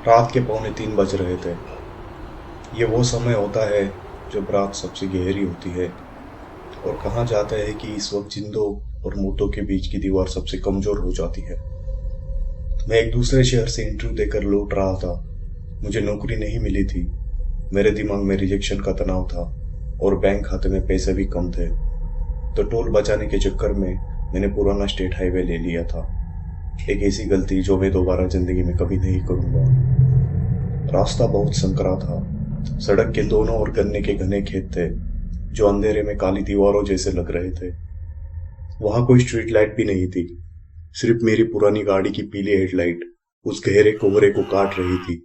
रात के 2:45 बज रहे थे। ये वो समय होता है जब रात सबसे गहरी होती है और कहा जाता है कि इस वक्त जिंदों और मुर्दों के बीच की दीवार सबसे कमजोर हो जाती है। मैं एक दूसरे शहर से इंटरव्यू देकर लौट रहा था। मुझे नौकरी नहीं मिली थी। मेरे दिमाग में रिजेक्शन का तनाव था और बैंक खाते में पैसे भी कम थे। तो टोल बचाने के चक्कर में मैंने पुराना स्टेट हाईवे ले लिया था। एक ऐसी गलती जो मैं दोबारा जिंदगी में कभी नहीं करूंगा। रास्ता बहुत संकरा था। सड़क के दोनों ओर गन्ने के घने खेत थे जो अंधेरे में काली दीवारों जैसे लग रहे थे। वहां कोई स्ट्रीट लाइट भी नहीं थी, सिर्फ मेरी पुरानी गाड़ी की पीली हेडलाइट उस गहरे कोहरे को काट रही थी।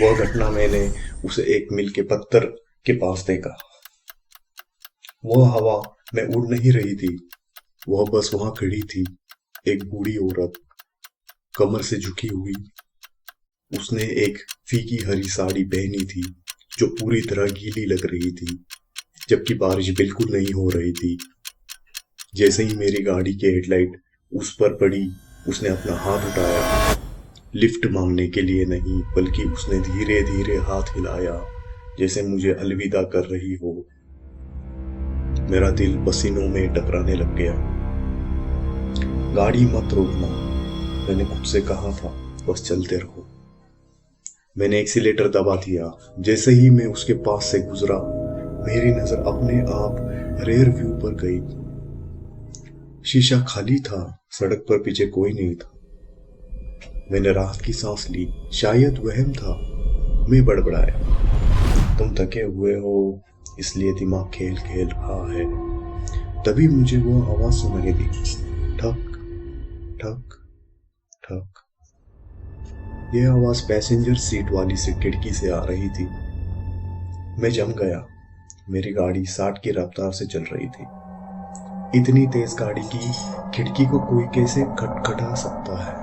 वह घटना मैंने उसे एक मील के पत्थर के पास देखा। वह हवा में उड़ नहीं रही थी, वह बस वहां खड़ी थी। एक बूढ़ी औरत, कमर से झुकी हुई। उसने एक फीकी हरी साड़ी पहनी थी जो पूरी तरह गीली लग रही थी, जबकि बारिश बिल्कुल नहीं हो रही थी। जैसे ही मेरी गाड़ी की हेडलाइट उस पर पड़ी, उसने अपना हाथ उठाया। लिफ्ट मांगने के लिए नहीं, बल्कि उसने धीरे धीरे हाथ हिलाया जैसे मुझे अलविदा कर रही हो। मेरा दिल पसीनों में टकराने लग गया। गाड़ी मत रोकना, मैंने खुद से कहा था, बस चलते रहो। मैंने एक्सीलेटर दबा दिया। जैसे ही मैं उसके पास से गुजरा, मेरी नजर अपने आप रेयर व्यू पर गई। शीशा खाली था, सड़क पर पीछे कोई नहीं था। मैंने राहत की सांस ली। शायद वहम था। मैं बड़बड़ाया, तुम थके हुए हो इसलिए दिमाग खेल खेल रहा है। तभी मुझे वो आवाज सुनाई दी, ठक ठक ठक। यह आवाज पैसेंजर सीट वाली से खिड़की से आ रही थी। मैं जम गया। मेरी गाड़ी 60 की रफ्तार से चल रही थी। इतनी तेज गाड़ी की खिड़की को कोई कैसे खटखटा सकता है?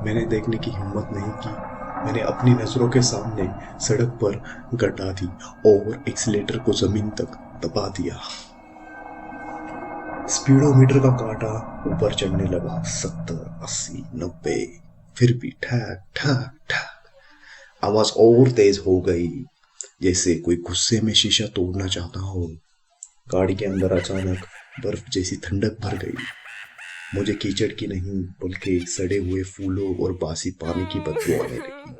मैंने देखने की हिम्मत नहीं की। मैंने अपनी नजरों के सामने सड़क पर घटा दी और एक्सीलेटर को जमीन तक दबा दिया। स्पीडोमीटर का कांटा ऊपर चढ़ने लगा। 70, 80, 90। फिर भी ठक ठक ठक। आवाज और तेज हो गई, जैसे कोई गुस्से में शीशा तोड़ना चाहता हो। गाड़ी के अंदर अचानक बर्फ जैसी ठंडक भर गई। मुझे कीचड़ की नहीं, बल्कि सड़े हुए फूलों और बासी पानी की बदबू आने लगी।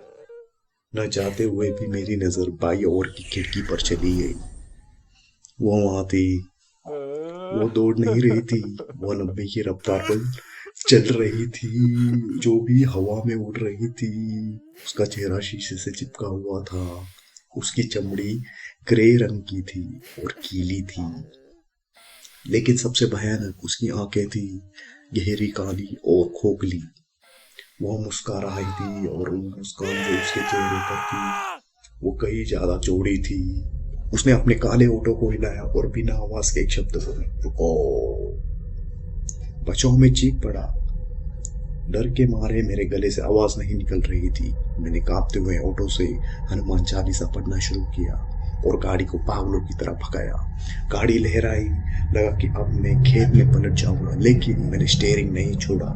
न चाहते हुए भी मेरी नजर बाई ओर की खिड़की पर चली गई। वो वहां थी। वो दौड़ नहीं रही थी, वो 90 की रफ्तार पर चल रही थी, जो भी हवा में उड़ रही थी। उसका चेहरा शीशे से चिपका हुआ था। उसकी चमड़ी ग्रे रंग की थी और गीली थी, लेकिन सबसे भयानक उसकी आंखें थी, गहरी काली और खोखली। वो मुस्कुरा रही थी और वो मुस्कान जो उसके चेहरे पर थी वो कहीं ज्यादा चौड़ी थी। उसने अपने काले ओठों को हिलाया और बिना आवाज के एक शब्द बोला, रुको। बचाव में चीख पड़ा। डर के मारे मेरे गले से आवाज नहीं निकल रही थी। मैंने कांपते हुए ऑटो से हनुमान चालीसा पढ़ना शुरू किया और गाड़ी को पागलों की तरह भगाया। गाड़ी लहराई, लगा कि अब मैं खेत में पलट जाऊंगा, लेकिन मैंने स्टीयरिंग नहीं छोड़ा।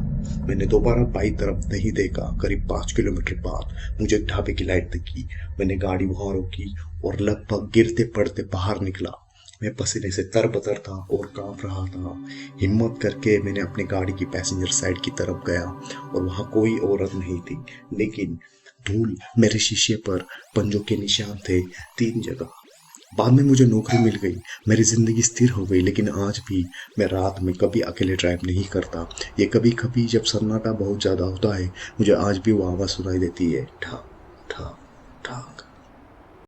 मैंने दोबारा बाई तरफ नहीं देखा। करीब 5 किलोमीटर बाद मुझे ढाबे की लाइट दिखी। मैंने गाड़ी वहां रोकी और लगभग गिरते पड़ते बाहर निकला। मैं पसीने से तरबतर था और कांप रहा था। हिम्मत करके मैंने अपनी गाड़ी की पैसेंजर साइड की तरफ गया और वहां कोई औरत नहीं थी, लेकिन धूल मेरे शीशे पर पंजों के निशान थे 3 जगह। बाद में मुझे नौकरी मिल गई, मेरी जिंदगी स्थिर हो गई, लेकिन आज भी मैं रात में कभी अकेले ड्राइव नहीं करता। ये कभी कभी जब सन्नाटा बहुत ज्यादा होता है, मुझे आज भी वो आवाज सुनाई देती है, ठक ठक ठक।